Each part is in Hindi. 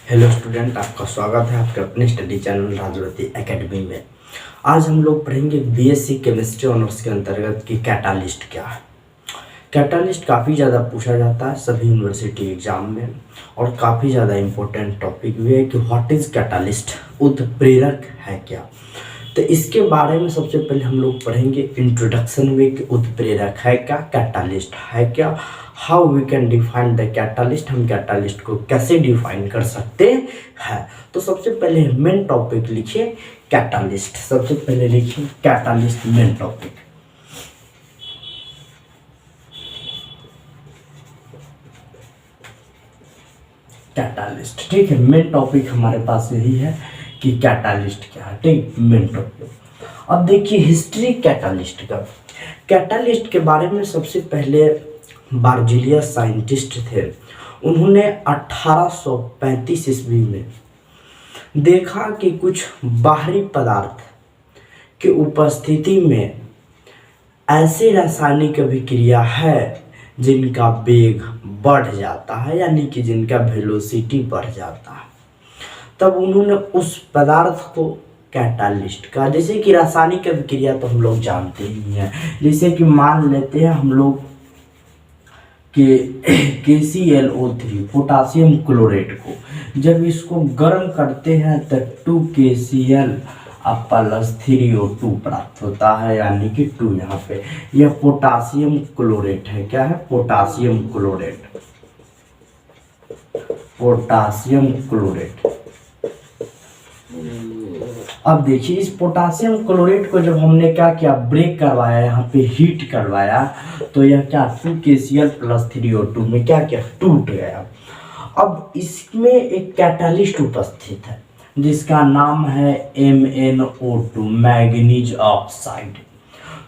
हेलो स्टूडेंट, आपका स्वागत है आपके अपने स्टडी चैनल राजवती एकेडमी में। आज हम लोग पढ़ेंगे बीएससी केमिस्ट्री ऑनर्स के अंतर्गत की कैटालिस्ट क्या है। कैटालिस्ट काफ़ी ज़्यादा पूछा जाता है सभी यूनिवर्सिटी एग्जाम में, और काफ़ी ज़्यादा इम्पोर्टेंट टॉपिक भी है कि व्हाट इज़ कैटालिस्ट, उत्प्रेरक है क्या। तो इसके बारे में सबसे पहले हम लोग पढ़ेंगे इंट्रोडक्शन में कि उत्प्रेरक है क्या, कैटालिस्ट है क्या, how we can define the catalyst, हम कैटालिस्ट को कैसे डिफाइन कर सकते हैं। तो सबसे पहले मेन टॉपिक लिखिए कैटालिस्ट, सबसे पहले लिखिए कैटालिस्ट मेन टॉपिक। कैटालिस्ट, ठीक है, मेन टॉपिक हमारे पास यही है कि कैटालिस्ट क्या है, ठीक, मेन टॉपिक। अब देखिए हिस्ट्री कैटालिस्ट का। कैटालिस्ट के बारे में सबसे पहले बार्जिलियस साइंटिस्ट थे, उन्होंने 1835 ईस्वी में देखा कि कुछ बाहरी पदार्थ की उपस्थिति में ऐसी रासायनिक अभिक्रिया है जिनका वेग बढ़ जाता है, यानी कि जिनका वेलोसिटी बढ़ जाता है। तब उन्होंने उस पदार्थ को कैटालिस्ट कहा। जैसे कि रासायनिक अभिक्रिया तो हम लोग जानते ही हैं, जैसे कि मान लेते हैं हम लोग कि KClO3 पोटासियम क्लोरेट को जब इसको गर्म करते हैं तो 2KCl प्लस 3O2 प्राप्त होता है, यानी कि 2 यहाँ पे यह पोटासियम क्लोरेट है। क्या है? Potassium chlorate, potassium chlorate. अब देखिए इस पोटासियम क्लोरेट को जब हमने क्या किया, ब्रेक करवाया, यहाँ पे हीट करवाया, तो यह क्या 2KCl प्लस 3O2 में क्या किया, टूट गया। अब इसमें एक कैटालिस्ट उपस्थित है जिसका नाम है MnO2, मैग्नीज ऑक्साइड।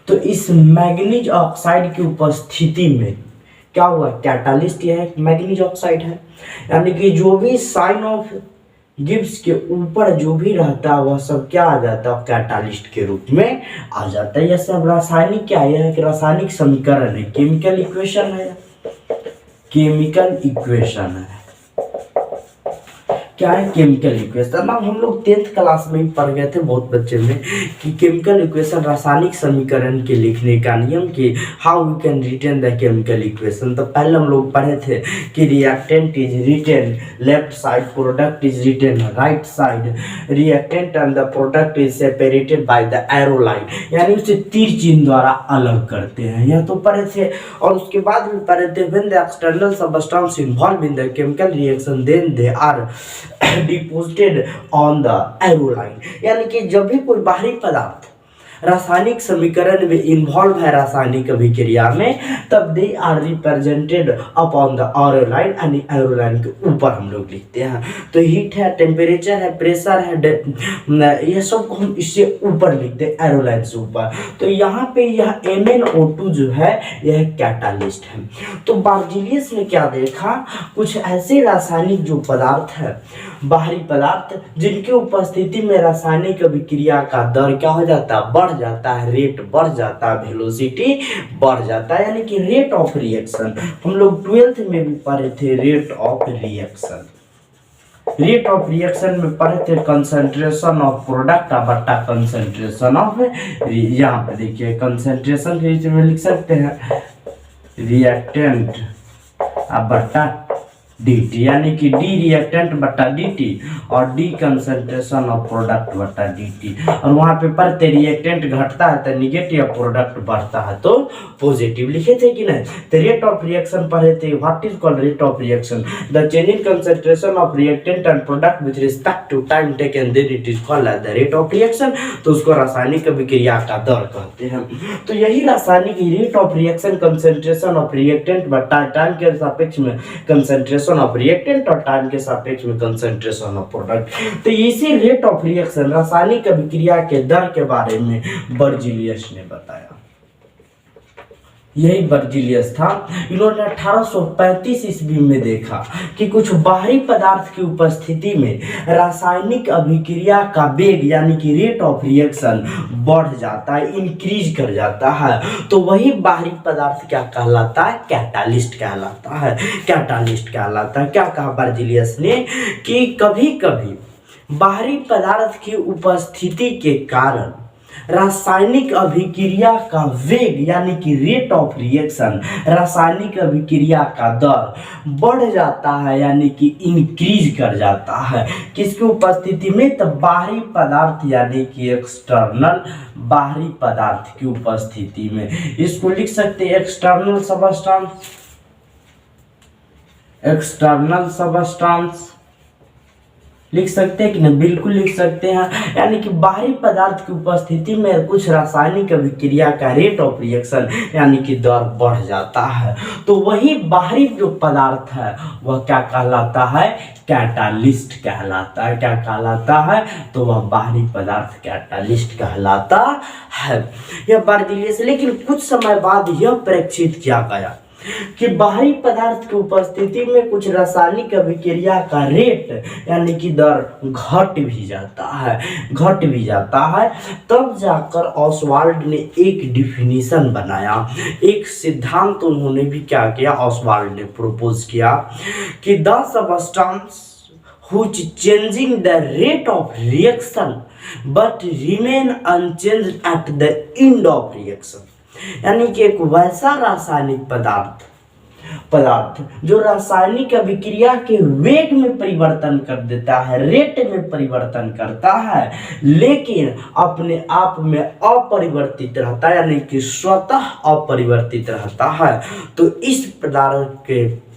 तो इस मैग्नीज ऑक्साइड की उपस्थिति में क्या हुआ, कैटालिस्ट यह है, मैग्नीज ऑक्साइड है, यानी कि जो भी साइन ऑफ गिब्स के ऊपर जो भी रहता है वह सब क्या आ जाता है, कैटालिस्ट के रूप में आ जाता है। यह सब रासायनिक क्या है, कि रासायनिक समीकरण है, केमिकल इक्वेशन है, केमिकल इक्वेशन है। क्या है? Chemical equation. अब हम लोग 10th क्लास में ही पढ़ गए थे बहुत बच्चे में कि केमिकल इक्वेशन रासायनिक समीकरण के लिखने का नियम, कि how we can written the chemical equation. तो पहले हम लोग पढ़े थे कि reactant is written left side, product is written right side, reactant and the product is separated by the arrow line, यानी उसे तीर चिन्ह द्वारा अलग करते हैं, यह तो पढ़े थे। और उसके बाद में पढ़े थे when the external substance involve in the chemical reaction then they are deposited on the arrow line, यानी कि जब भी कोई बाहरी पदार्थ रासायनिक समीकरण में इन्वॉल्व है रासायनिक अभिक्रिया में, तब they are represented upon the arrow line, यानी एरो लाइन के ऊपर हम लोग लिखते हैं। तो हीट है, टेम्परेचर है, प्रेशर है, यह सब को हम इससे ऊपर लिखते हैं, एरो लाइन से ऊपर। तो यहाँ पे यह MnO2 जो है यह कैटालिस्ट है। तो बार्जिलियस ने क्या देखा, कुछ ऐसे रासायनिक जो पदार्थ है, बाहरी पदार्थ, जिनकी उपस्थिति में रासायनिक अभिक्रिया का दर क्या हो जाता है, बढ़ जाता है, रेट बढ़ जाता है, वेलोसिटी बढ़ जाता है, यानी कि रेट ऑफ रिएक्शन। हम लोग 12th में भी पढ़े थे rate of reaction. Rate of reaction में पढ़े थे कंसंट्रेशन ऑफ प्रोडक्ट बट्टा कंसंट्रेशन ऑफ, यहाँ पे देखिए कंसंट्रेशन के नीचे में लिख सकते हैं रिएक्टेंट बट्टा dt, यानी कि D रिएक्टेंट बट्टा dt और D कंसंट्रेशन ऑफ प्रोडक्ट बट्टा dt। और वहाँ पे पढ़ते रिएक्टेंट घटता है तो निगेटिव, प्रोडक्ट बढ़ता है तो पॉजिटिव, लिखे थे कि नहीं। तो रेट ऑफ रिएक्शन पढ़े थे, what is called rate of reaction, the change in concentration of reactant and product with respect to time taken, then it is called the rate of reaction. तो उसको रासायनिक अभिक्रिया का दर कहते हैं। तो यही रासायनिक rate of reaction concentration of reactant बट्टा टाइम के सापेक्ष में कंसंट्रेशन ऑफ रिएक्टेंट और टाइम के सापेक्ष में कंसंट्रेशन ऑफ प्रोडक्ट। तो इसी रेट ऑफ रिएक्शन रासायनिक अभिक्रिया के दर के बारे में बर्जिलियस ने बताया। यही बर्जिलियस था। इन्होंने 1835 ईस्वी में देखा कि कुछ बाहरी पदार्थ की उपस्थिति में रासायनिक अभिक्रिया का वेग यानी कि रेट ऑफ रिएक्शन बढ़ जाता है, इंक्रीज कर जाता है। तो वही बाहरी पदार्थ क्या कहलाता है? कैटालिस्ट कहलाता है। कैटालिस्ट कहलाता है। क्या कहा बर्जिलियस ने कि कभी कभी बाहरी पदार्थ की उपस्थिति के कारण रासायनिक अभिक्रिया का वेग यानी कि रेट ऑफ रिएक्शन, रासायनिक अभिक्रिया का दर बढ़ जाता है यानी कि इंक्रीज कर जाता है। किसकी उपस्थिति में? तो बाहरी पदार्थ यानी कि एक्सटर्नल, बाहरी पदार्थ की उपस्थिति में। इसको लिख सकते हैं एक्सटर्नल सबस्टेंस, एक्सटर्नल सबस्टेंस लिख सकते हैं कि नहीं? बिल्कुल लिख सकते हैं। यानी कि बाहरी पदार्थ की उपस्थिति में कुछ रासायनिक अभिक्रिया का रेट ऑफ रिएक्शन यानी कि दर बढ़ जाता है। तो वही बाहरी जो पदार्थ है वह क्या कहलाता है? कैटालिस्ट कहलाता है। क्या कहलाता है? तो वह बाहरी पदार्थ कैटालिस्ट कहलाता है। यह बर्जिलियस, लेकिन कुछ समय बाद यह परीक्षित किया गया कि बाहरी पदार्थ की उपस्थिति में कुछ रासायनिक अभिक्रिया का रेट यानी कि दर घट भी जाता है, घट भी जाता है। तब जाकर ऑसवाल्ड ने एक डिफिनीशन बनाया, एक सिद्धांत उन्होंने भी क्या किया? ऑसवाल्ड ने प्रपोज किया कि the substance which changing the rate of reaction but remain unchanged eight the end of reaction. यानी कि एक वैसा रासायनिक पदार्थ जो रासायनिक अभिक्रिया के वेग में परिवर्तन कर देता है, रेट में परिवर्तन करता है, लेकिन अपने आप में अपरिवर्तित रहता है यानी कि स्वतः अपरिवर्तित रहता है। तो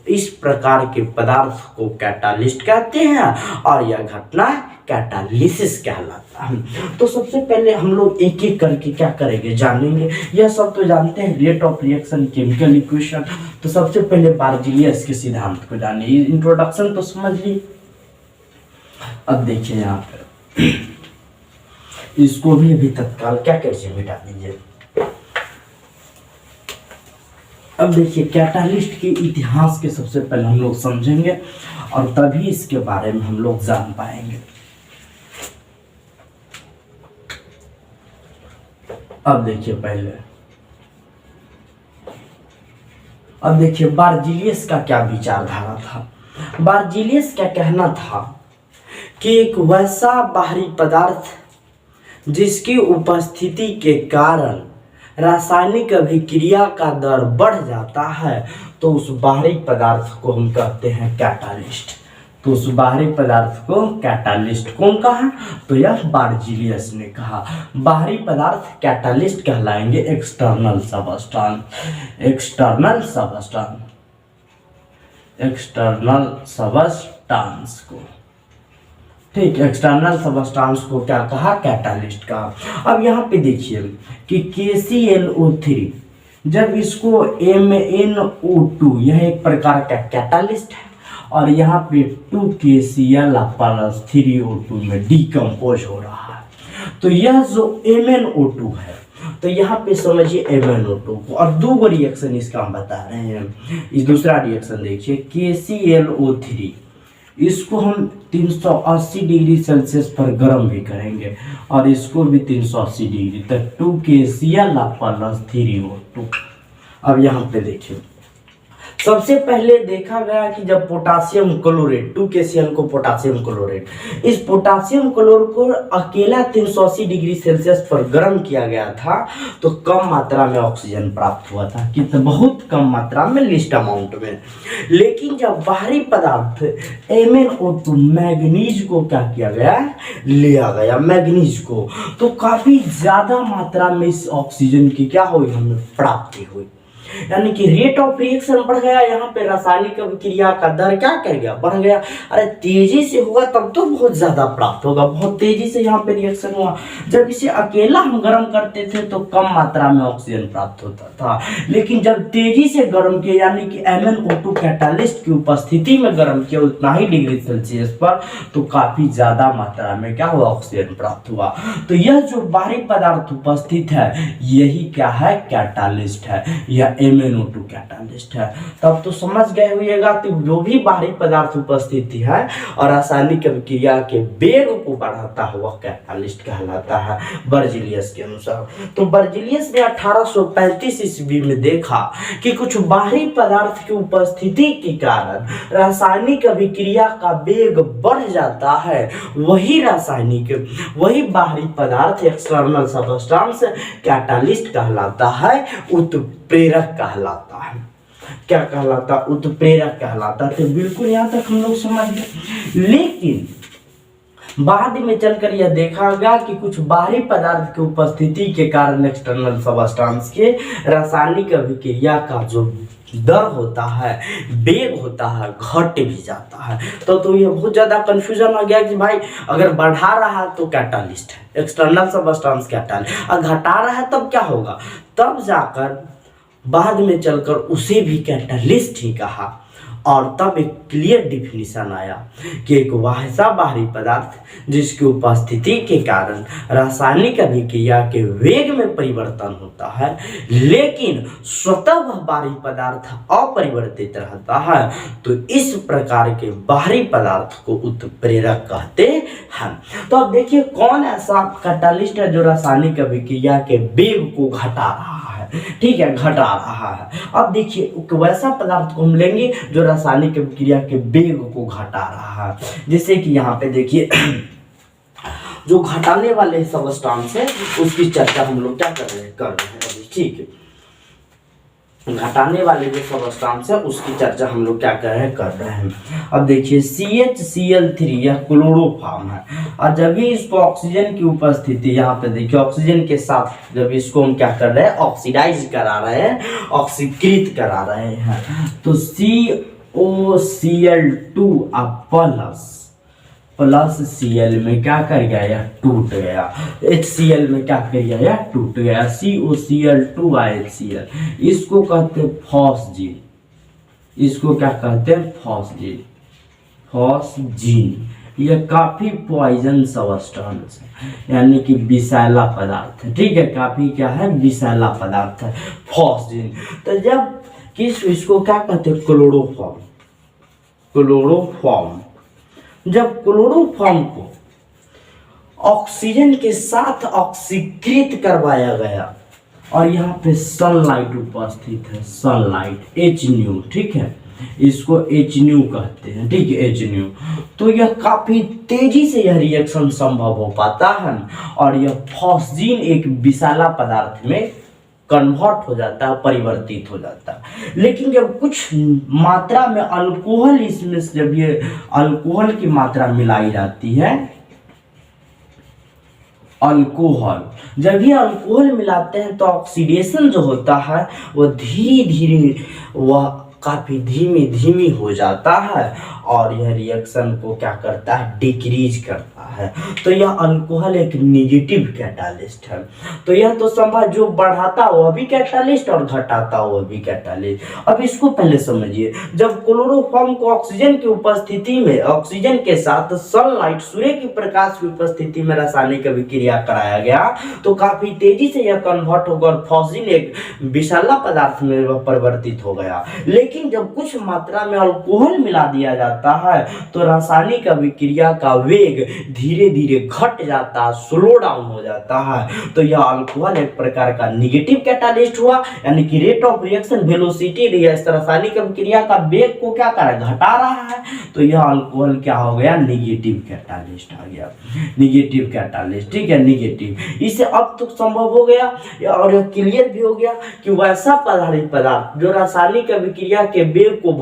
इस प्रकार के पदार्थ को कैटालिस्ट कहते हैं और यह घटना कैटालिसिस कहलाता है। तो सबसे पहले हम लोग एक एक करके क्या करेंगे? जानेंगे। यह सब तो जानते हैं, rate of reaction, chemical equation. तो सबसे पहले बर्जिलियस के सिद्धांत को जानिए। इंट्रोडक्शन तो समझ ली। अब देखिए यहाँ पर इसको भी अभी तत्काल क्या कैसे मिटा दीजिए। अब देखिए कैटालिस्ट के इतिहास के सबसे पहले हम लोग समझेंगे और तभी इसके बारे में हम लोग जान पाएंगे। अब देखिए बर्जिलियस का क्या विचारधारा था। बर्जिलियस का कहना था कि एक वैसा बाहरी पदार्थ जिसकी उपस्थिति के कारण रासायनिक अभिक्रिया का दर बढ़ जाता है तो उस बाहरी पदार्थ को हम कहते हैं कैटालिस्ट। तो उस बाहरी पदार्थ को कैटालिस्ट कौन कहा? तो यह बर्जिलियस ने कहा। बाहरी पदार्थ कैटालिस्ट कहलाएंगे external substance, external substance, external substance को, ठीक, एक्सटर्नल सबस्टेंस को क्या कहा? कैटालिस्ट कहा। अब यहाँ पे देखिए कि KClO3 जब इसको MnO2, यह एक प्रकार का कैटालिस्ट है और यहाँ पे 2KCl+3O2 में डिकम्पोज हो रहा है। तो यह जो MnO2 है, तो यहाँ पे समझिए MnO2 को, और दो रिएक्शन इसका हम बता रहे हैं। इस दूसरा रिएक्शन देखिए KClO3, इसको हम 380 डिग्री सेल्सियस पर गर्म भी करेंगे और इसको भी 380 डिग्री तक, 2KCl+3O2। अब यहाँ पे देखिए सबसे पहले देखा गया कि जब पोटासियम क्लोरेट, 2KCl को पोटासियम क्लोरेट, इस पोटासियम क्लोर को अकेला 380 डिग्री सेल्सियस पर गर्म किया गया था तो कम मात्रा में ऑक्सीजन प्राप्त हुआ था, कि बहुत कम मात्रा में, लिस्ट अमाउंट में। लेकिन जब बाहरी पदार्थ MnO2 मैग्नीज को क्या किया गया? लिया गया मैग्नीज को, तो काफी ज्यादा मात्रा में इस ऑक्सीजन की क्या हुई? हमें प्राप्ति हुई। यानी कि रेट ऑफ रिएक्शन बढ़ गया। यहाँ पे रासायनिक अभिक्रिया का दर क्या कर गया? बढ़ गया। अरे तेजी से होगा तब तो बहुत ज्यादा प्राप्त होगा, बहुत तेजी से यहाँ पे रिएक्शन हुआ। जब इसे अकेला हम गर्म करते थे तो कम मात्रा में ऑक्सीजन प्राप्त होता था, लेकिन जब तेजी से गर्म किया यानी कि MnO2 कैटालिस्ट की उपस्थिति में गर्म किया उतना ही डिग्री सेल्सियस पर, तो काफी ज्यादा मात्रा में क्या हुआ? ऑक्सीजन प्राप्त हुआ। तो यह जो बाहरी पदार्थ उपस्थित है यही क्या है? कैटालिस्ट है। यह MnO2 कैटालिस्ट है। तब तो समझ गए होइएगा कि जो भी बाहरी पदार्थ उपस्थिति है और रासायनिक अभिक्रिया के वेग को बढ़ाता है वह कैटालिस्ट कहलाता है बर्जीलियस के अनुसार। तो बर्जीलियस ने 1835 ईस्वी में देखा कि कुछ बाहरी पदार्थ की उपस्थिति के कारण रासायनिक अभिक्रिया का वेग बढ़ जाता है। वही बाहरी पदार्थ एक्सटर्नल सबस्टेंस कैटालिस्ट कहलाता है, उत्प्रेरक कहलाता है। क्या कहलाता? उत्प्रेरक कहलाता है। तो बिल्कुल यहाँ तक हम लोग समझ गए। लेकिन बाद में चलकर यह देखा गया कि कुछ बाहरी पदार्थ की उपस्थिति के कारण एक्सटर्नल सबस्टेंस के रासायनिक अभिक्रिया का जो दर होता है, वेग होता है, घट भी जाता है। तो ये बहुत ज़्यादा कंफ्यूजन हो गया कि भाई अगर बढ़ा रहा है तो कैटालिस्ट है, एक्सटर्नल सबस्टेंस कैटालिस्ट, और घटा रहा है तब क्या होगा? तब जाकर बाद में चलकर उसे भी कैटालिस्ट ही कहा और तब एक क्लियर डिफिनीशन आया कि एक वैसा बाहरी पदार्थ जिसकी उपस्थिति के कारण रासायनिक अभिक्रिया के वेग में परिवर्तन होता है लेकिन स्वतः वह बाहरी पदार्थ अपरिवर्तित रहता है, तो इस प्रकार के बाहरी पदार्थ को उत्प्रेरक कहते हैं। तो अब देखिए कौन ऐसा कैटालिस्ट है जो रासायनिक अभिक्रिया के वेग को घटा रहा है, ठीक है, घटा रहा है। अब देखिए वैसा पदार्थ को हम लेंगे जो रासायनिक अभिक्रिया के वेग को घटा रहा है। जैसे कि यहाँ पे देखिए जो घटाने वाले सबस्टेंस है उसकी चर्चा हम लोग क्या कर रहे हैं अभी, ठीक है। घटाने वाले जो सबस्टेंस है उसकी चर्चा हम लोग क्या कर रहे हैं। अब देखिए CHCl3 यह क्लोरोफॉर्म है और जब भी इसको ऑक्सीजन की उपस्थिति, यहाँ पे देखिए ऑक्सीजन के साथ जब इसको हम क्या कर रहे हैं, ऑक्सीडाइज करा रहे हैं, ऑक्सीकृत करा रहे हैं, तो COCl2 प्लस Cl में क्या कर गया, यह टूट गया। HCl में क्या कर गया, यह टूट गया। COCl2 HCl, इसको कहते हैं फॉस्जीन। इसको क्या कहते हैं, फॉस्जीन। यह काफी पॉइजन सबस्टेंस है, यानी कि विषैला पदार्थ है, ठीक है। काफी क्या है, विषैला पदार्थ है फॉस्जीन। तो जब इसको क्या कहते हैं, क्लोरोफॉर्म। जब क्लोरोफॉर्म को ऑक्सीजन के साथ ऑक्सीकृत करवाया गया और यहाँ पे सनलाइट उपस्थित है, सनलाइट HNO, ठीक है, इसको HNO कहते हैं, ठीक है, HNO। तो यह काफी तेजी से यह रिएक्शन संभव हो पाता है और यह फॉस्जीन एक विषैला पदार्थ में कन्वर्ट हो जाता है, परिवर्तित हो जाता है। लेकिन जब कुछ मात्रा में अल्कोहल, इसमें जब ये अल्कोहल की मात्रा मिलाई जाती है, अल्कोहल, जब ये अल्कोहल मिलाते हैं तो ऑक्सीडेशन जो होता है वो धीरे धीरे, वह काफी धीमी हो जाता है और यह रिएक्शन को क्या करता है, डिक्रीज करता है। तो यह अल्कोहल एक निगेटिव कैटालिस्ट है। तो यह तो संभव, जो बढ़ाता वह भी कैटालिस्ट और घटाता वह भी कैटालिस्ट। अब इसको पहले समझिए, जब क्लोरोफॉर्म को ऑक्सीजन की उपस्थिति में, ऑक्सीजन के साथ सनलाइट, सूर्य की प्रकाश की उपस्थिति में रासायनिक अभिक्रिया कराया गया तो काफी तेजी से यह कन्वर्ट होकर फॉस्जीन एक विषैला पदार्थ में वह परिवर्तित हो गया। लेकिन जब कुछ मात्रा में अल्कोहल मिला दिया जाता है तो रासायनिक अभिक्रिया का वेग धीरे धीरे घट जाता है, स्लो डाउन हो जाता है। तो यह अल्कोहल एक प्रकार का निगेटिव कैटालिस्ट हुआ, यानी कि रेट ऑफ रिएक्शन वेलोसिटी रासायनिक अभिक्रिया का वेग को क्या कर रहा है, घटा रहा है। तो यह अल्कोहल क्या हो गया, निगेटिव कैटालिस्ट आ गया, निगेटिव कैटालिस्ट, ठीक है, निगेटिव। इससे अब तो संभव हो गया और यह क्लियर भी हो गया कि वैसा पदार्थ जो रासायनिक अभिक्रिया के वेग को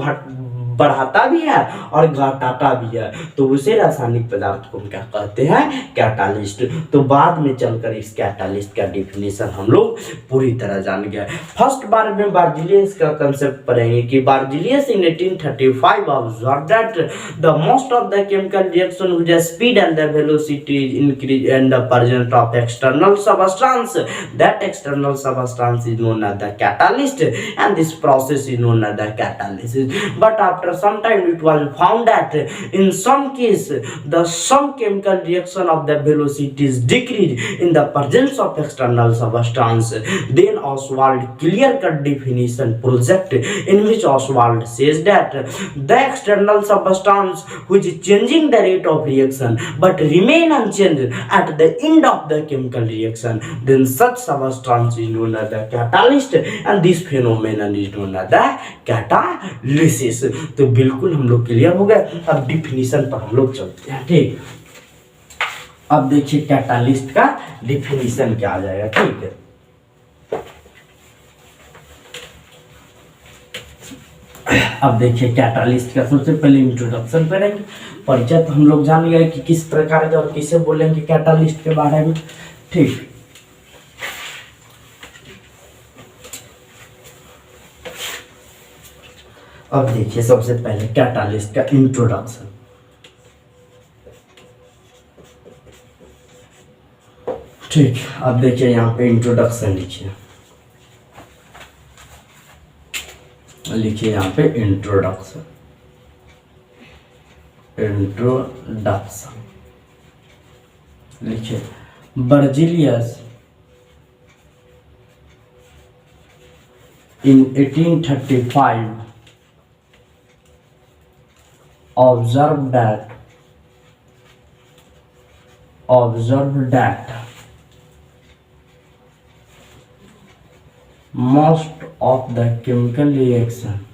बढ़ाता भी है और घटाता भी है, तो उसे रासायनिक पदार्थ को हम क्या कहते हैं, कैटालिस्ट। तो बाद में चलकर इस कैटालिस्ट का डिफिनेशन हम लोग पूरी तरह जान गए। फर्स्ट बार में बर्जीलियस का कंसेप्ट पढ़ेंगे कि Berzelius in 1835 observe that the most of the chemical reaction with the speed and the velocity increase in the presence of external substance, that external substance is known as the catalyst and this process is known as the catalysis. But after after some time it was found that in some case the some chemical reaction of the velocity is decreased in the presence of external substance. Then Oswald clear cut definition project in which Oswald says that the external substance which is changing the rate of reaction but remain unchanged at the end of the chemical reaction, then such substance is known as the catalyst and this phenomenon is known as the catalysis. तो बिल्कुल हम लोग क्लियर हो गए। अब डिफिनीशन पर हम लोग चलते हैं। ठीक, अब देखिए कैटालिस्ट का डिफिनीशन क्या आ जाएगा। ठीक है, अब देखिए कैटालिस्ट का सबसे पहले इंट्रोडक्शन करेंगे। परिचय तो हम लोग जान गए कि किस प्रकार के और किसे बोलेंगे कैटालिस्ट के बारे में। ठीक, अब देखिए सबसे पहले कैटालिस्ट का इंट्रोडक्शन। ठीक, अब देखिए यहाँ पे इंट्रोडक्शन लिखिए, लिखिए यहाँ पे इंट्रोडक्शन। इंट्रोडक्शन लिखिए, Berzelius in 1835 observed that most of the chemical reaction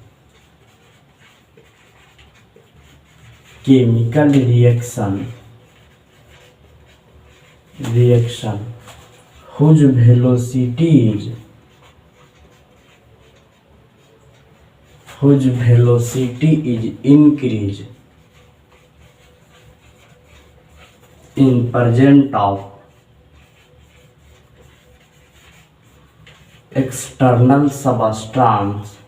whose velocity is increased in presence of external substance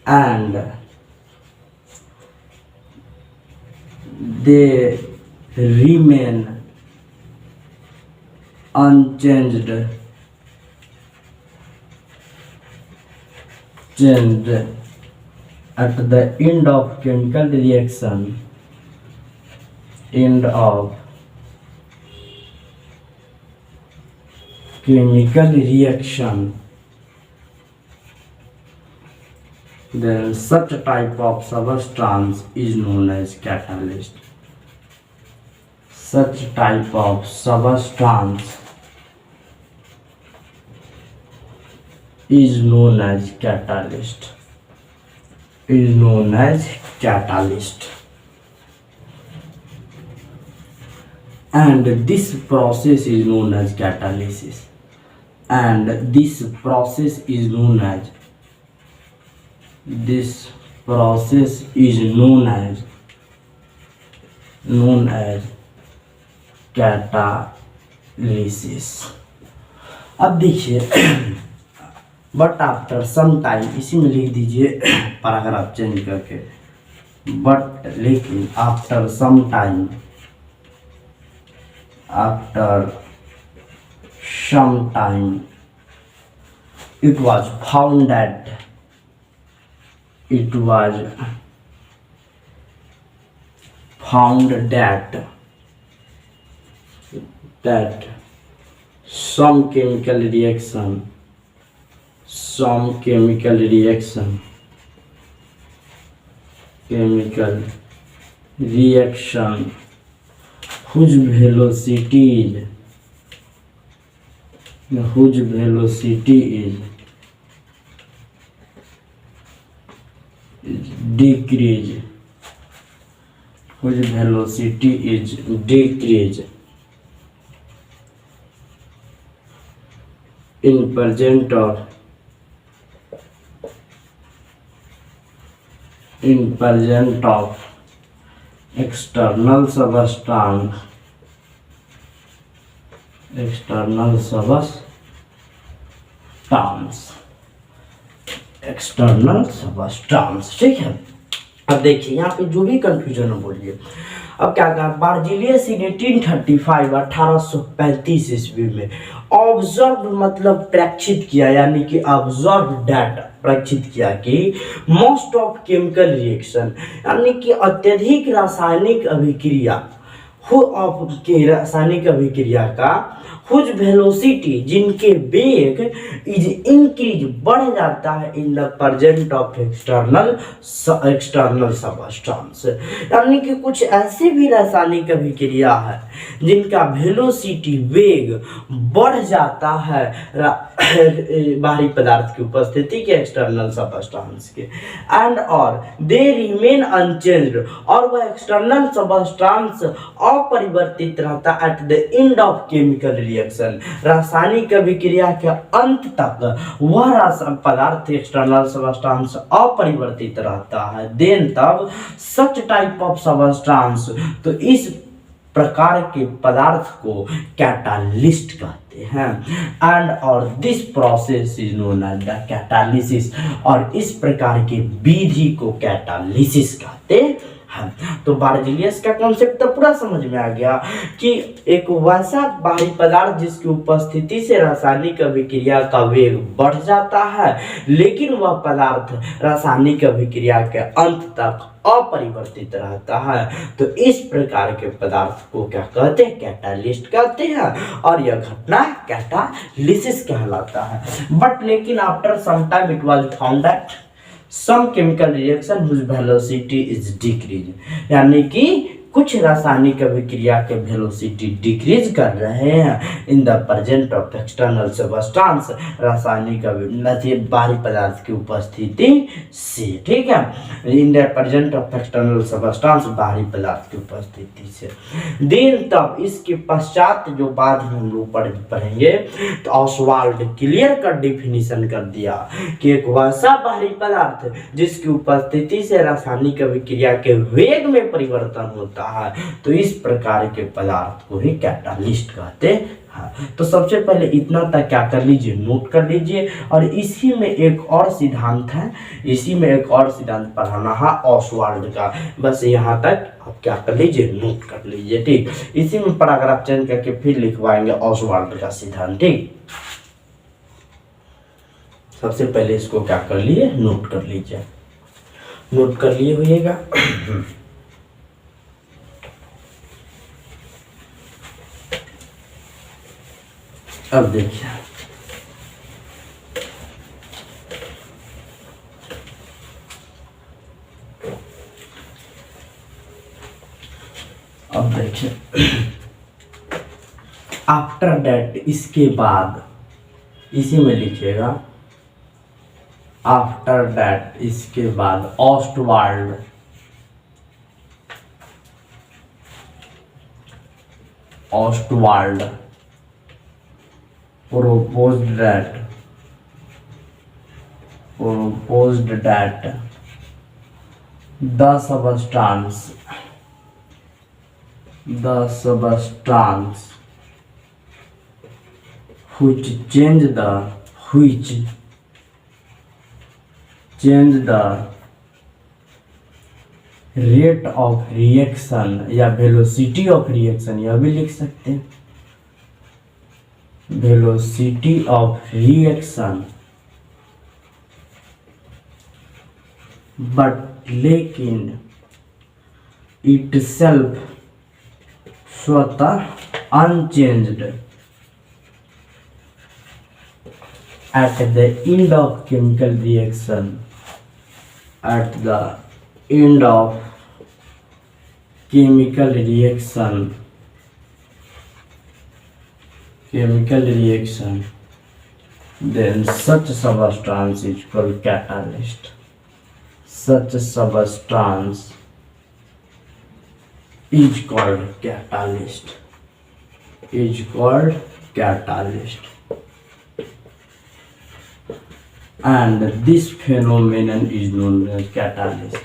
and they remain unchanged at the end of chemical reaction. Then such type of substance is known as catalyst. Such type of substance is known as catalyst. And this process is known as catalysis. And this process is known as catalysis. अब देखिए, बट आफ्टर सम टाइम, इसी में लिख दीजिए पैराग्राफ चेंज करके, बट लेकिन after some time it was found that some chemical reaction whose velocity is decreased in presence of external substance, ठीक है। अब देखिए यहाँ पे जो भी कंफ्यूजन है बोलिए। अब क्या कहा, बार्जिलियस इन 1835 1835 ईस्वी में ऑब्जर्व मतलब प्रेक्षित किया, यानी कि ऑब्जर्व डाटा प्रेक्षित किया कि मोस्ट ऑफ केमिकल रिएक्शन, यानी कि अत्यधिक रासायनिक अभिक्रिया के रासायनिक अभिक्रिया का हुज वेलोसिटी जिनके वेग इज इंक्रीज बढ़ जाता है in the present of external substance, यानी कि कुछ ऐसी भी रासायनिक अभिक्रिया है जिनका वेलोसिटी वेग बढ़ जाता है बाहरी पदार्थ की उपस्थिति के एक्सटर्नल सबस्टेंस के, एंड और दे रिमेन अनचेंज्ड, और वह एक्सटर्नल सबस्टेंस अपरिवर्तित रहता eight the end of chemical reaction, रासायनिक अभिक्रिया के अंत तक वह पदार्थ एक्सटर्नल सबस्टेंस अपरिवर्तित रहता है। देन तब सच टाइप ऑफ सबस्टेंस, तो इस प्रकार के पदार्थ को कैटालिस्ट कहते हैं, एंड और this process is known as the catalysis, और इस प्रकार की विधि को कैटालिसिस कहते हैं। तो बार्जिलियस का कॉन्सेप्ट तो पूरा समझ में आ गया कि एक वैसा बाहरी पदार्थ जिसकी उपस्थिति से रासायनिक अभिक्रिया का वेग बढ़ जाता है, लेकिन वह पदार्थ रासायनिक अभिक्रिया के अंत तक अपरिवर्तित रहता है, तो इस प्रकार के पदार्थ को क्या कहते हैं, कैटालिस्ट कहते हैं, और यह घटना कैटालिसिस कहलाता है। बट लेकिन after some time it was found that some chemical reaction whose velocity is decreased, यानी कि कुछ रासायनिक अभिक्रिया के वेलोसिटी डिक्रीज कर रहे हैं in the present of external substance, रासायनिक बाहरी पदार्थ की उपस्थिति से, ठीक है, in the present of external substance, बाहरी पदार्थ की उपस्थिति से। देन तब इसके पश्चात जो बाद में हम लोग पढ़ेंगे, तो ऑसवाल्ड क्लियर कट डिफिनीशन कर दिया कि एक वैसा बाहरी पदार्थ जिसकी उपस्थिति से रासायनिक अभिक्रिया के वेग में परिवर्तन होता है, तो इस प्रकार के पदार्थ को ही कैटालिस्ट कहते हैं। तो सबसे पहले इतना तक क्या कर लीजिए, नोट कर लीजिए, और इसी में एक और सिद्धांत है, इसी में एक और सिद्धांत पढ़ाना है ऑसवाल्ड का, बस यहाँ तक आप क्या कर लीजिए, नोट कर लीजिए, ठीक। इसी में पैराग्राफ चेंज करके फिर लिखवाएंगे ऑसवाल्ड का सिद्धांत, ठीक। सबसे पहले इसको क्या कर लिए, नोट कर लीजिए, नोट कर लिए होइएगा। अब देखिए, अब देखिए, आफ्टर दैट, इसके बाद, इसी में लिखिएगा, आफ्टर दैट, इसके बाद ऑस्टवाल्ड proposed that the substance which change the rate of reaction या velocity of reaction, यह भी लिख सकते हैं, velocity of reaction, but लेकिन itself स्वतः unchanged at the end of chemical reaction, at the end of chemical reaction, then such substance is called catalyst. Such substance is called catalyst. And this phenomenon is known as catalyst.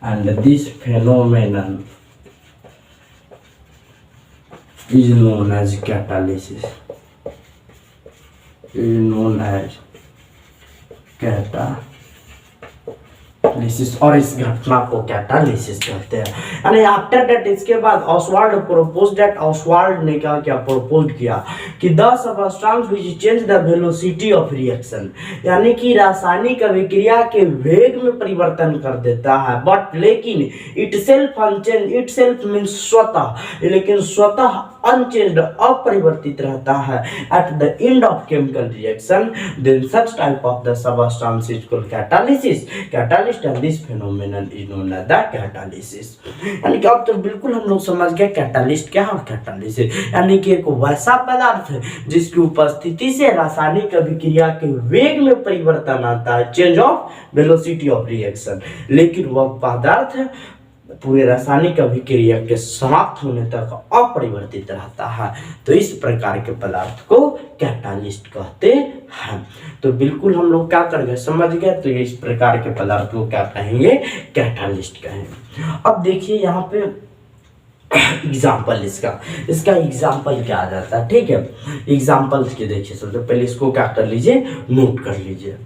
And this phenomenon is known as catalysis. Is known as catalysis. Catalysis, और इस घटना को कैटालिसिस कहते हैं। यानी आफ्टर दैट, इसके बाद ऑसवाल्ड प्रोपोज दैट, ऑसवाल्ड ने क्या प्रोपोज किया कि the substance which change the velocity of reaction, यानी कि रासायनिक अभिक्रिया के वेग में परिवर्तन कर देता है, बट लेकिन इटसेल्फ अनचेंज, इटसेल्फ मींस स्वतः, लेकिन स्वतः अनचेंज्ड, अपरिवर्तित रहता है at the end of chemical reaction, then such type of the substance is called catalysis, catalyst, and this phenomenon is known as the catalysis. यानी कि अब तो बिल्कुल हम लोग समझ गए कैटालिस्ट क्या और कैटालिसिस, यानी कि एक वैसा पदार्थ है जिसकी उपस्थिति से रासायनिक अभिक्रिया के वेग में परिवर्तन आता है, change of velocity of reaction, लेकिन वह पदार्थ पूरे रासायनिक अभिक्रिया के समाप्त होने तक अपरिवर्तित रहता है। तो इस प्रकार के पदार्थ को कैटालिस्ट कहते हैं। तो बिल्कुल हम लोग क्या कर गए, समझ गए। तो ये इस प्रकार के पदार्थ को क्या कहेंगे, कैटालिस्ट कहेंगे। अब देखिए यहाँ पे एग्जाम्पल, इसका एग्जाम्पल क्या आ जाता है, ठीक है। एग्जाम्पल के देखिए, सबसे पहले इसको क्या कर लीजिए, नोट कर लीजिए।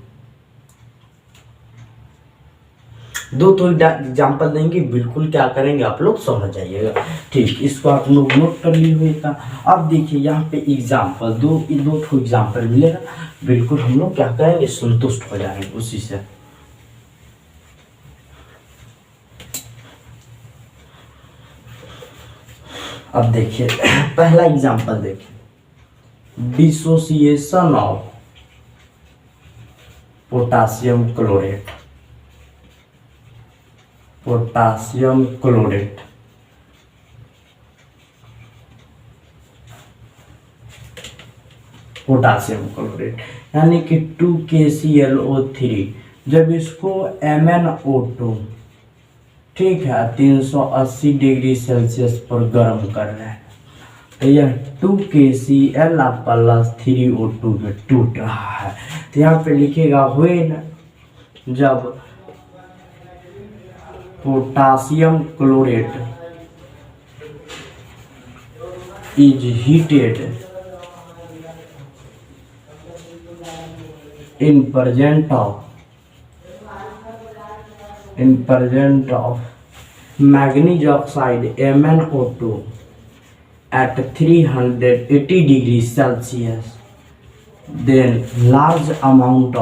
दो तो एग्जाम्पल देंगे, बिल्कुल क्या करेंगे आप लोग समझ जाइएगा, ठीक। इसको आप लोग नोट कर लिए हुए था। अब देखिए यहाँ पे एग्जाम्पल दो ठो एग्जाम्पल मिलेगा, बिल्कुल हम लोग क्या करेंगे, संतुष्ट हो जाएंगे उसी से। अब देखिए पहला एग्जाम्पल देखिए, dissociation of potassium chlorate, potassium chlorate, potassium chlorate यानी कि 2KClO3, जब इसको MnO2, ठीक है, 380 डिग्री सेल्सियस पर गर्म कर रहे हैं, तो यह 2KCl प्लस 3O2 में टूट रहा है। तो यहाँ पे लिखेगा व्हेन, जब potassium chlorate is heated in presence of manganese oxide MnO2 at 380 degrees Celsius, then large amount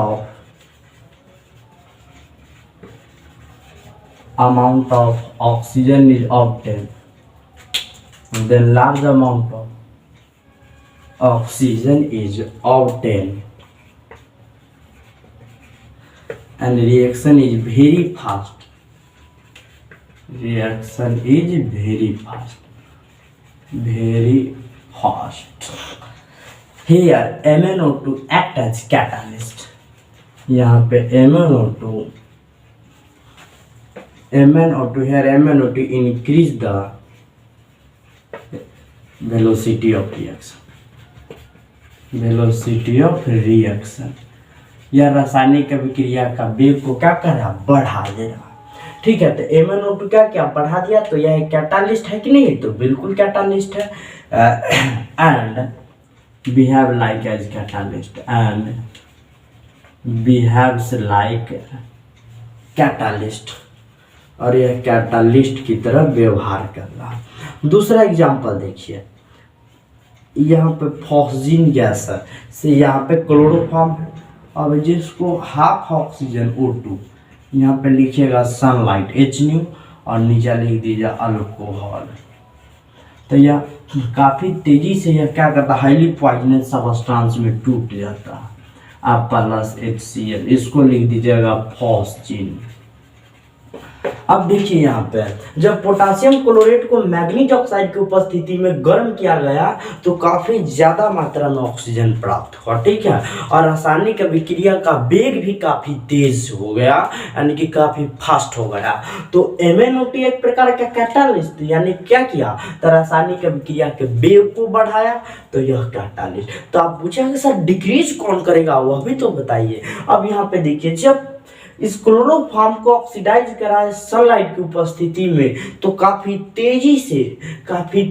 of oxygen is obtained, then large amount of oxygen is obtained, and reaction is very fast. Reaction is very fast. Here MnO2 act as catalyst. यहाँ पे MnO2 here MnO2 increase the velocity of reaction. यह रासायनिक अभिक्रिया का वेग को क्या कर रहा, बढ़ा दे रहा, ठीक है। तो MnO2 क्या बढ़ा दिया, तो यह एक कैटालिस्ट है कि नहीं, तो बिल्कुल कैटालिस्ट है। And behave like as catalyst, and behaves like catalyst, और यह कैटालिस्ट की तरह व्यवहार कर रहा। दूसरा एग्जांपल देखिए, यहाँ पे फॉस्जीन गैस है, से यहाँ पे क्लोरोफॉर्म है, अब जिसको हाफ ऑक्सीजन O2, यहाँ पे लिखिएगा सनलाइट H, और नीचे लिख दीजिए अल्कोहल। तो यह काफ़ी तेज़ी से यह क्या करता है, हाईली पॉइजनस सब्सटेंस में टूट जाता है। आप प्लस HCl, इसको लिख दीजिएगा फॉस्जीन। अब देखिए यहाँ पे, जब पोटासियम क्लोरेट को मैग्नीज ऑक्साइड की उपस्थिति में गर्म किया गया तो काफी ज्यादा मात्रा में ऑक्सीजन प्राप्त हुआ, ठीक है, और रासायनिक अभिक्रिया का वेग भी काफी तेज हो गया, यानी कि काफी फास्ट हो गया। तो MnO2 एक प्रकार का कैटालिस्ट, यानी क्या किया, तो रासायनिक अभिक्रिया के वेग को बढ़ाया, तो यह कैटालिस्ट। तो आप पूछेंगे सर डिक्रीज कौन करेगा, वह भी तो बताइए। अब यहाँ पे देखिए, जब इस क्लोरोफॉर्म को ऑक्सीडाइज करा है सनलाइट की उपस्थिति में, तो काफी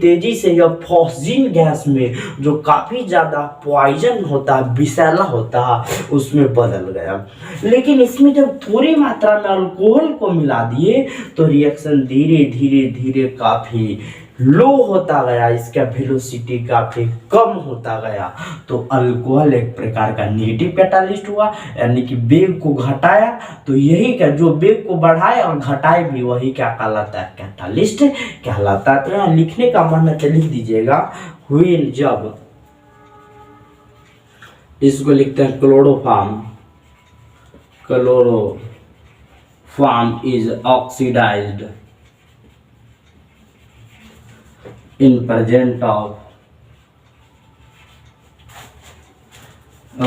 तेजी से यह फॉस्जीन गैस में, जो काफी ज्यादा पॉइजन होता है, विषैला होता है, उसमें बदल गया। लेकिन इसमें जब थोड़ी मात्रा में अल्कोहल को मिला दिए तो रिएक्शन धीरे धीरे धीरे काफी लो होता गया, इसका वेलोसिटी काफी कम होता गया। तो अल्कोहल एक प्रकार का नेगेटिव कैटालिस्ट हुआ, यानी कि वेग को घटाया, तो यही का जो वेग को बढ़ाए और घटाए भी वही क्या कहलाता है, कैटालिस्ट कहलाता है। तो यहाँ लिखने का मन है तो लिख दीजिएगा, व्हेन जब, इसको लिखते हैं chloroform is oxidised in present of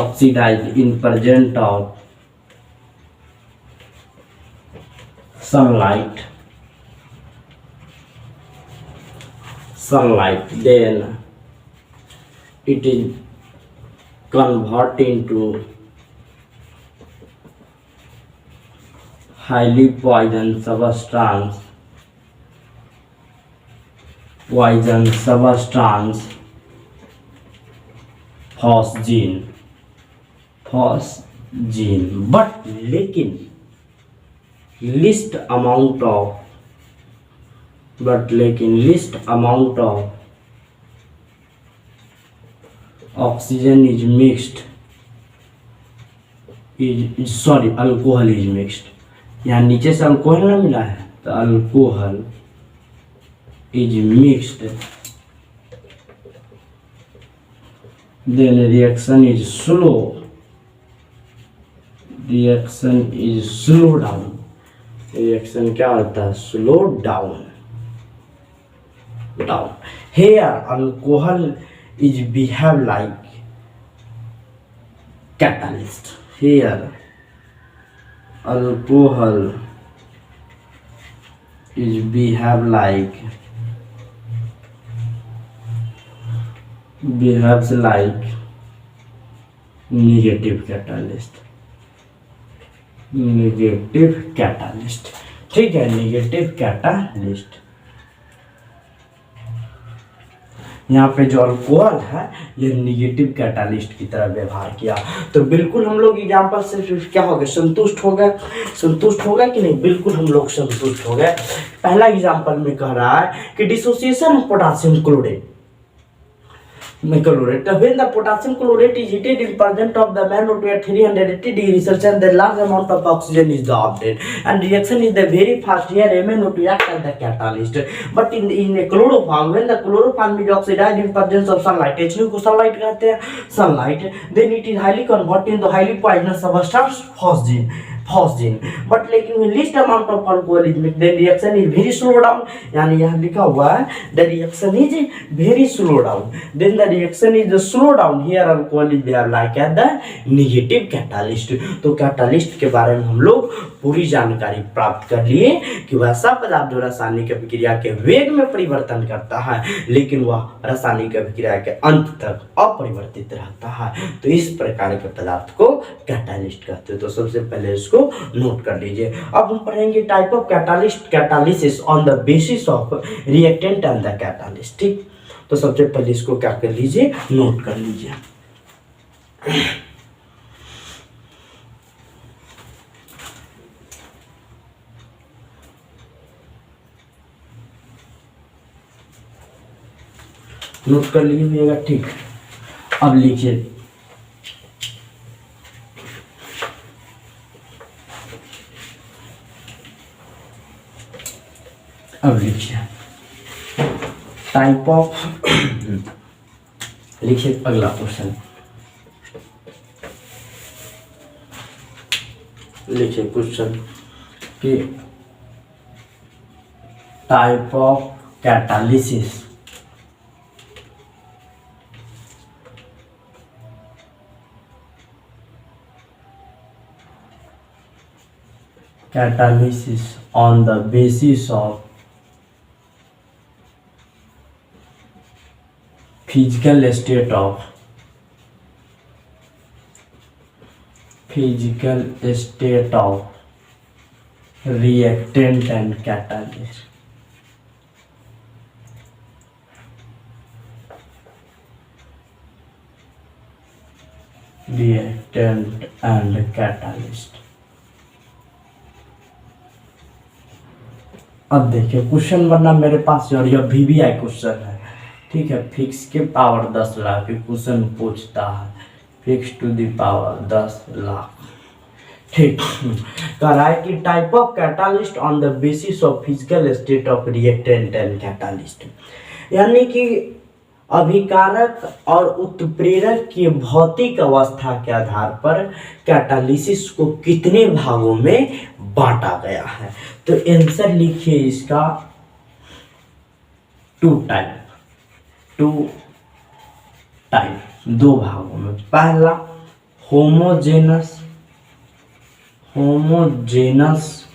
oxidized in present of sunlight, then it is converted into highly poisonous substance phosgene, but लेकिन least amount of oxygen is mixed, alcohol is mixed। यहाँ नीचे से अल्कोहल ना मिला है तो alcohol is mixed, then reaction is slow down। reaction क्या होता है, slow down। here alcohol is behave like catalyst, here alcohol is behaves like negative catalyst। ठीक है, नेगेटिव कैटालिस्ट। यहाँ पे जो अल्कोहल है ये नेगेटिव कैटालिस्ट की तरह व्यवहार किया। तो बिल्कुल हम लोग एग्जाम्पल से क्या हो गए, संतुष्ट हो गए कि नहीं, बिल्कुल हम लोग संतुष्ट हो गए। पहला एग्जाम्पल में कह रहा है कि dissociation of potassium chlorate when the potassium chlorate is heated in presence of the manganese at 380 degrees Celsius, the large amount of oxygen is obtained and reaction is the very fast. Here MnO2 acts as the catalyst, but in a chloroform, when the chloroform is oxidized in presence of sunlight, HNO को sunlight कहते हैं, sunlight, then it is highly converted into highly poisonous substance phosgene, but लेकिन least amount of alcohol is mixed, then reaction is very slow down। यानी यहाँ लिखा हुआ है the reaction is very slow down, then the reaction is slow down, here alcohol is behave like the negative catalyst। तो कैटालिस्ट के बारे में हम लोग पूरी जानकारी प्राप्त कर लिए कि वैसा पदार्थ जो रासायनिक अभिक्रिया के वेग में परिवर्तन करता है लेकिन वह रासायनिक अभिक्रिया के अंत तक अपरिवर्तित रहता है। तो इस प्रकार के पदार्थ को कैटालिस्ट कहते हैं। तो सबसे पहले इसको नोट कर लीजिए। अब हम पढ़ेंगे type of catalysis on the basis of reactant and the catalyst. ठीक, तो सबसे पहले इसको क्या कर लीजिए, नोट कर लीजिए। नोट कर लीजिएगा, ठीक। अब लिखिए, टाइप ऑफ लिखिए अगला क्वेश्चन, लिखिए क्वेश्चन कि type of catalysis on the basis of physical state of reactant and catalyst. Reactant and catalyst. अब देखिए क्वेश्चन बनना मेरे पास और यह VBI क्वेश्चन है, ठीक है। फिक्स के पावर 10 लाख क्वेश्चन पूछता है, fix to the power 10 lakh, ठीक। कह रहा है कि type of catalyst on the basis of physical state of reactant and catalyst, यानी कि अभिकारक और उत्प्रेरक की भौतिक अवस्था के आधार पर कैटालिसिस को कितने भागों में बांटा गया है। तो आंसर लिखिए इसका 2 टाइप, 2 भागों में। पहला होमोजेनस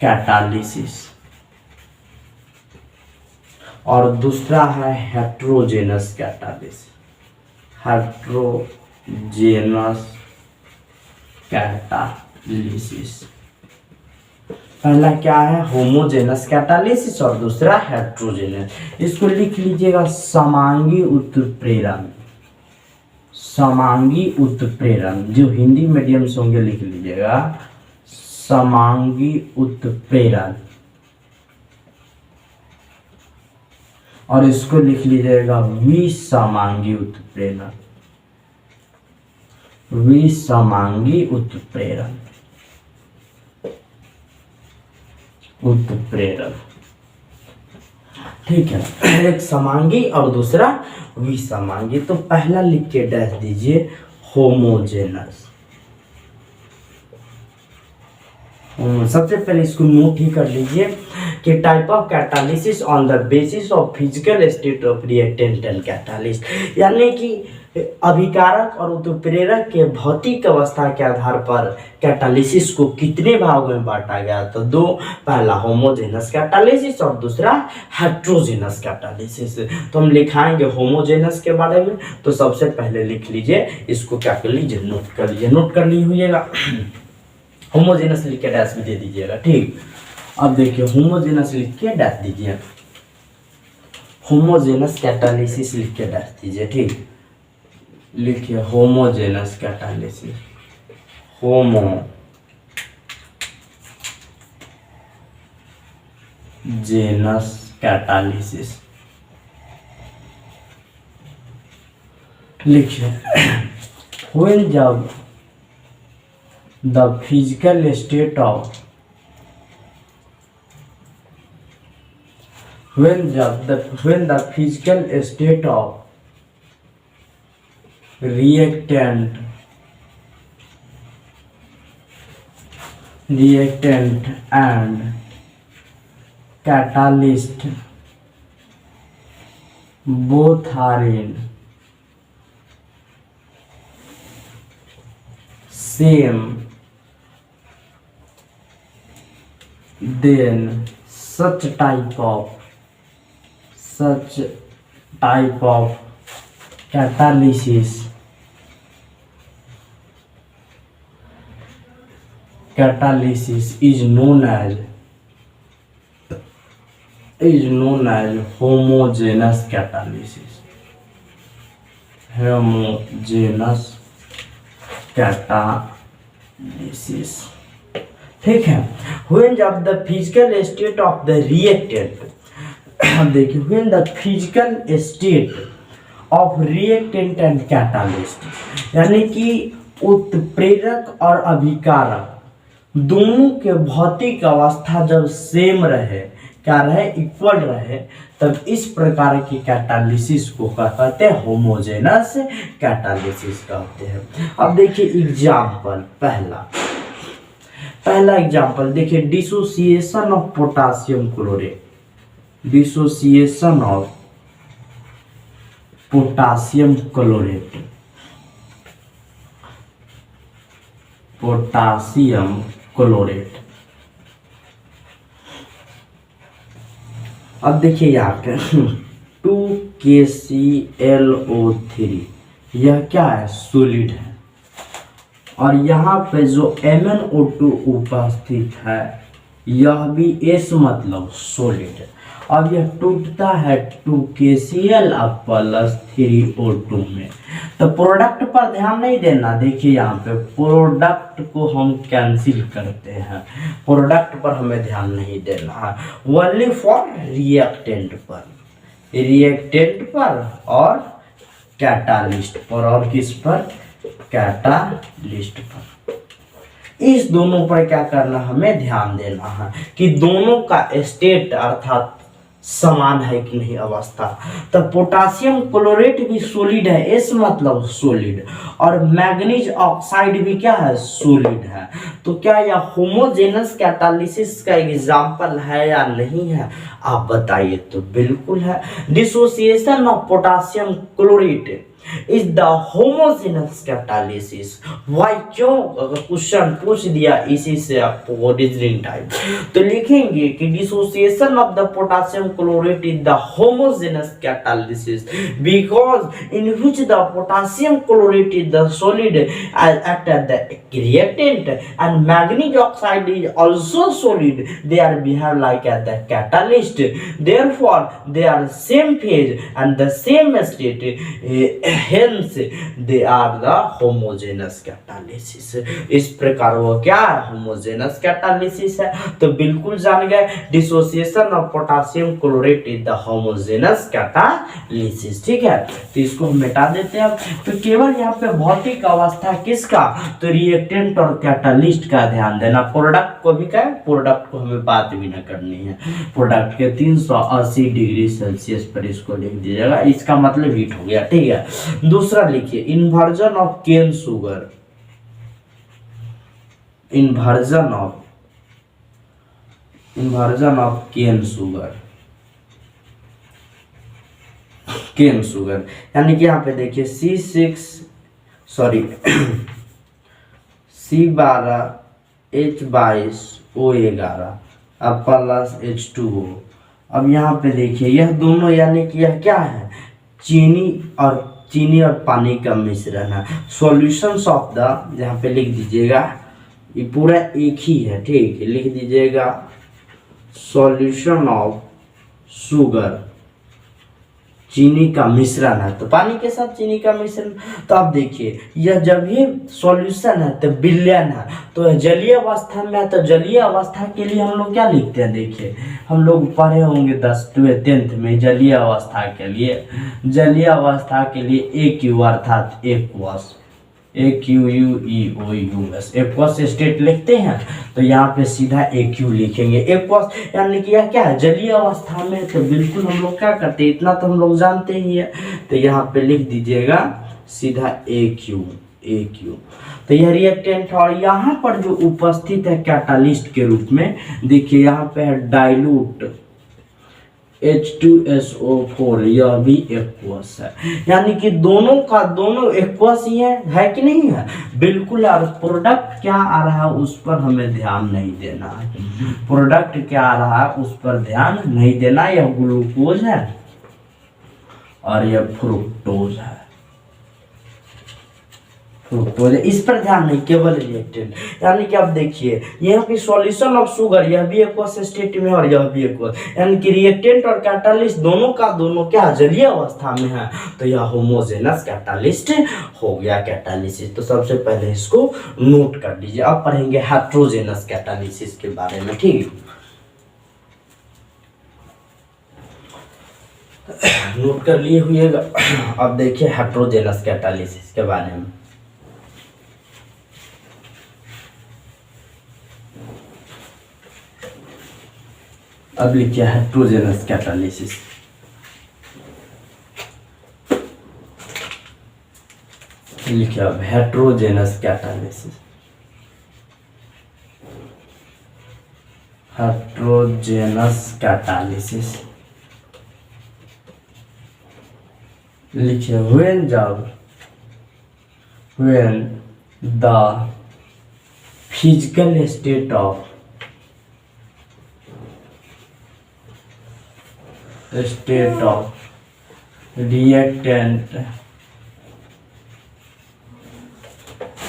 कैटालिसिस और दूसरा है हेट्रोजेनस कैटालिसिस। पहला क्या है, होमोजेनस कैटालिसिस और दूसरा हेट्रोजेनस। इसको लिख लीजिएगा समांगी उत्प्रेरण, जो हिंदी मीडियम से होंगे लिख लीजिएगा समांगी उत्प्रेरण, और इसको लिख लीजिएगा विसमांगी उत्प्रेरण, ठीक है। एक समांगी और दूसरा विसमांगी। तो पहला लिख के डैश दीजिए होमोजेनस। सबसे पहले इसको नोट ही कर लीजिए कि type of catalysis on the basis of physical state of reactant and catalyst, यानी कि अभिकारक और उत्प्रेरक के भौतिक अवस्था के आधार पर कैटालिसिस को कितने भागों में बांटा गया। तो 2, पहला होमोजेनस कैटालिसिस और दूसरा हेट्रोजेनस कैटालिसिस। तो हम लिखाएंगे होमोजेनस के बारे में। तो सबसे पहले लिख लीजिए, इसको क्या कर लीजिए, नोट कर लीजिएगा। होमोजेनस लिख के डैश भी दे दीजिएगा, ठीक। अब देखिए होमोजेनस लिख के डैश दीजिए, होमोजेनस कैटालिसिस लिख के डैश दीजिए, ठीक। लिखिए होमोजेनस कैटालिसिस, होमोजेनस कैटालिसिस लिखिए। व्हेन जब the physical state of when the physical state of reactant and catalyst both are in same, then such type of catalysis is known as homogeneous catalysis, ठीक है। When जब the physical state of the reactant, देखिए when the physical state of reactant and catalyst, यानी कि उत्प्रेरक और अभिकारक दोनों के भौतिक अवस्था जब सेम रहे, क्या रहे, इक्वल रहे, तब इस प्रकार की कैटालिसिस को क्या कहते हैं, होमोजेनस कैटालिसिस कहते हैं। अब देखिए एग्जाम्पल, पहला एग्जाम्पल देखिए, dissociation of potassium chlorate, dissociation of potassium chlorate, अब देखिए यहाँ पे 2KClO3, यह क्या है, सॉलिड है, और यहाँ पे जो MnO2 उपस्थित है यह भी एस मतलब सॉलिड। अब यह टूटता है 2KCl अब +3O2 में। तो प्रोडक्ट पर ध्यान नहीं देना। देखिए यहाँ पे प्रोडक्ट को हम कैंसिल करते हैं, प्रोडक्ट पर हमें ध्यान नहीं देना है, ओनली फॉर रिएक्टेंट पर, रिएक्टेंट पर और कैटालिस्ट पर, और किस पर, कैटालिस्ट पर। इस दोनों पर क्या करना, हमें ध्यान देना है कि दोनों का स्टेट अर्थात समान है कि नहीं अवस्था। तो पोटासियम क्लोरेट भी सॉलिड है, एस मतलब सॉलिड, और मैग्नीज ऑक्साइड भी क्या है, सॉलिड है। तो क्या यह होमोजेनस कैटालिसिस का एग्जांपल है या नहीं है, आप बताइए। तो बिल्कुल है। Dissociation of potassium chlorate is the homogeneous catalysis. Why, क्यों, अगर क्वेश्चन पूछ दिया इसी से आपको रीजनिंग टाइप, तो लिखेंगे कि dissociation of the potassium chlorate is the homogeneous catalysis because in which the potassium chlorate is the solid act as the reactant and manganese oxide is also solid, they are behave like as the catalyst, therefore they are same phase and the same state, hence they are the homogeneous catalysis। इस प्रकार वो क्या है, homogeneous catalysis है। तो बिल्कुल जान गए, dissociation of potassium chlorate is the homogeneous catalysis. ठीक है, तो इसको हम मिटा देते हैं। तो केवल यहाँ पे भौतिक अवस्था किसका, तो रिएक्टेंट और कैटालिस्ट का ध्यान देना। प्रोडक्ट को भी क्या है, प्रोडक्ट को हमें बात भी ना करनी है। प्रोडक्ट के 380 डिग्री सेल्सियस पर इसको लिख दीजिएगा, इसका मतलब हीट हो गया। ठीक है, दूसरा लिखिए, inversion of cane sugar, inversion of cane sugar, cane sugar यानी कि यहाँ पे देखिए C12H22O11 अब +H2O। अब यहाँ पे देखिए यह दोनों यानी कि यह क्या है, चीनी और पानी का मिश्रण है। सॉल्यूशंस ऑफ द, यहाँ पे लिख दीजिएगा, ये पूरा एक ही है। ठीक है, लिख दीजिएगा सॉल्यूशन ऑफ शुगर, चीनी का मिश्रण है, तो पानी के साथ चीनी का मिश्रण। तो आप देखिए यह जब भी सॉल्यूशन है तो विलयन है, तो जलीय अवस्था में है, तो जलीय अवस्था के लिए हम लोग क्या लिखते हैं, देखिए हम लोग पढ़े होंगे 10th में, जलीय अवस्था के लिए, जलीय अवस्था के लिए AQ अर्थात एक्वस, AQUEOUS एक्वस स्टेट लिखते हैं। तो यहाँ पे सीधा AQ लिखेंगे। एक्वस यानी कि यह क्या है, जलीय अवस्था में। तो बिल्कुल हम लोग क्या करते हैं, इतना तो हम लोग जानते ही है। तो यहाँ पे लिख दीजिएगा सीधा AQ। तो यह रिएक्टेंट, और यहाँ पर जो उपस्थित है कैटालिस्ट के रूप में, देखिए यहाँ पे है डाइल्यूट H2SO4, यह भी एक्वस है। यानी कि दोनों का दोनों एक्वस ही है कि नहीं है, बिल्कुल। और प्रोडक्ट क्या आ रहा है उस पर हमें ध्यान नहीं देना है, प्रोडक्ट क्या आ रहा है उस पर ध्यान नहीं देना। यह ग्लूकोज है और यह फ्रुक्टोज है, फ्रुक्टोज, इस पर ध्यान नहीं, केवल रिएक्टेंट। यानी कि आप देखिए यहाँ पे सॉल्यूशन ऑफ शुगर, यह भी एक्वस स्टेट में और यह भी एक्वस, यानी कि रिएक्टेंट और कैटालिस्ट दोनों का दोनों क्या जलीय अवस्था में है। तो यह होमोजेनस कैटालिस्ट हो गया, कैटालिसिस। तो सबसे पहले इसको नोट कर लीजिए। अब पढ़ेंगे हेट्रोजेनस कैटालिसिस के बारे में। ठीक, नोट कर लिए हुएगा। अब देखिए हेट्रोजेनस कैटालिसिस के बारे में। अब लिखिए हेट्रोजेनस कैटालिसिस। लिखिए अब हेट्रोजेनस कैटालिसिस, हेट्रोजेनस कैटालिसिस लिखिए when the physical state of reactant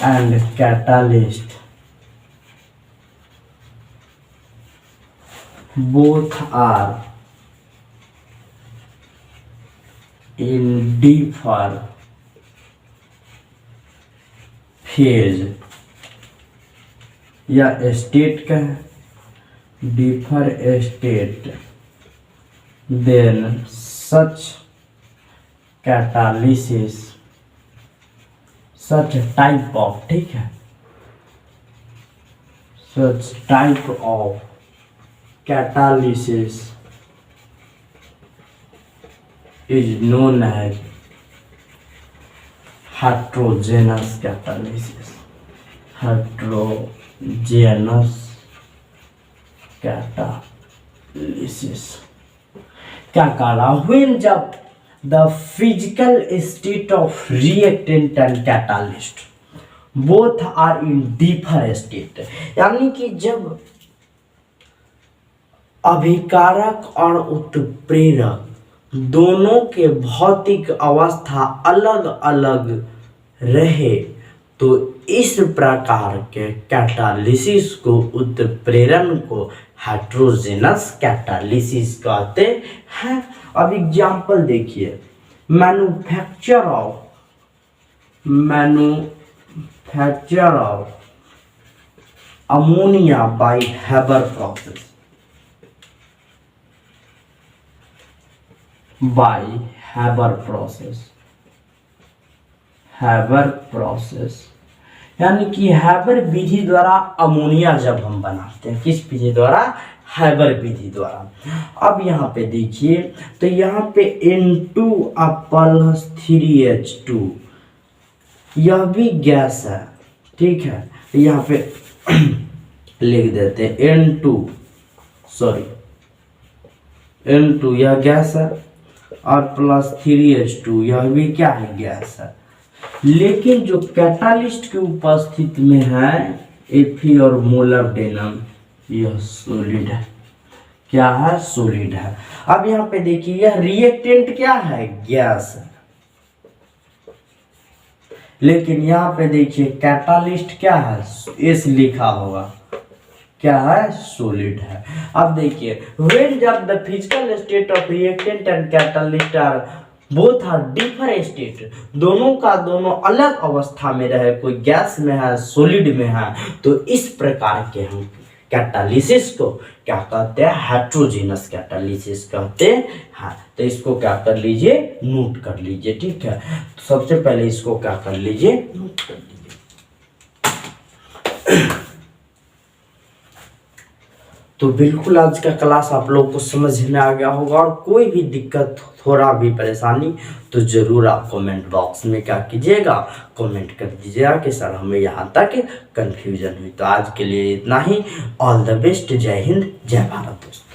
and catalyst both are in differ phase या स्टेट का differ state, then such catalysis, such type of, ठीक है, such type of catalysis is known as heterogeneous catalysis. Heterogeneous catalysis क्या कह रहा, when जब the physical state of reactant and catalyst both are in different state, यानी कि जब अभिकारक और उत्प्रेरक दोनों के भौतिक अवस्था अलग अलग रहे तो इस प्रकार के कैटालिसिस को, उत्प्रेरण को हेट्रोजेनस कैटालिसिस कहते हैं। अब एग्जाम्पल देखिए, manufacture of ammonia bye Haber process, Haber process यानी कि हैबर विधि द्वारा अमोनिया जब हम बनाते हैं, किस विधि द्वारा, हैबर विधि द्वारा। अब यहाँ पे देखिए तो यहाँ पे N2+3H2 यह भी गैस है, ठीक है, यहाँ पे लिख देते हैं N2 यह गैस है और +3H2 यह भी क्या है, गैस है। लेकिन जो कैटालिस्ट की उपस्थिति में है Fe और मोलिब्डेनम यह सॉलिड है, क्या है, सॉलिड है। अब यहाँ पे देखिए यह रिएक्टेंट क्या है, गैस है, लेकिन यहाँ पे देखिए कैटालिस्ट क्या है, एस लिखा होगा, क्या है, सॉलिड है। अब देखिए व्हेन जब the physical state of reactant and catalyst are both are different state, दोनों का दोनों अलग अवस्था में रहे, कोई गैस में है, सॉलिड में है, तो इस प्रकार के हम कैटालिसिस को क्या कहते हैं, हेट्रोजेनस कैटालिसिस कहते हैं। तो इसको क्या कर लीजिए, नोट कर लीजिए, ठीक है। तो सबसे पहले इसको क्या कर लीजिए, नोट कर लीजिए। तो बिल्कुल आज का क्लास आप लोग को समझ में आ गया होगा, और कोई भी दिक्कत, थोड़ा भी परेशानी तो ज़रूर आप कमेंट बॉक्स में क्या कीजिएगा, कमेंट कर दीजिएगा कि सर हमें यहाँ तक कन्फ्यूजन हुई। तो आज के लिए इतना ही। All the best. जय हिंद, जय भारत दोस्तों।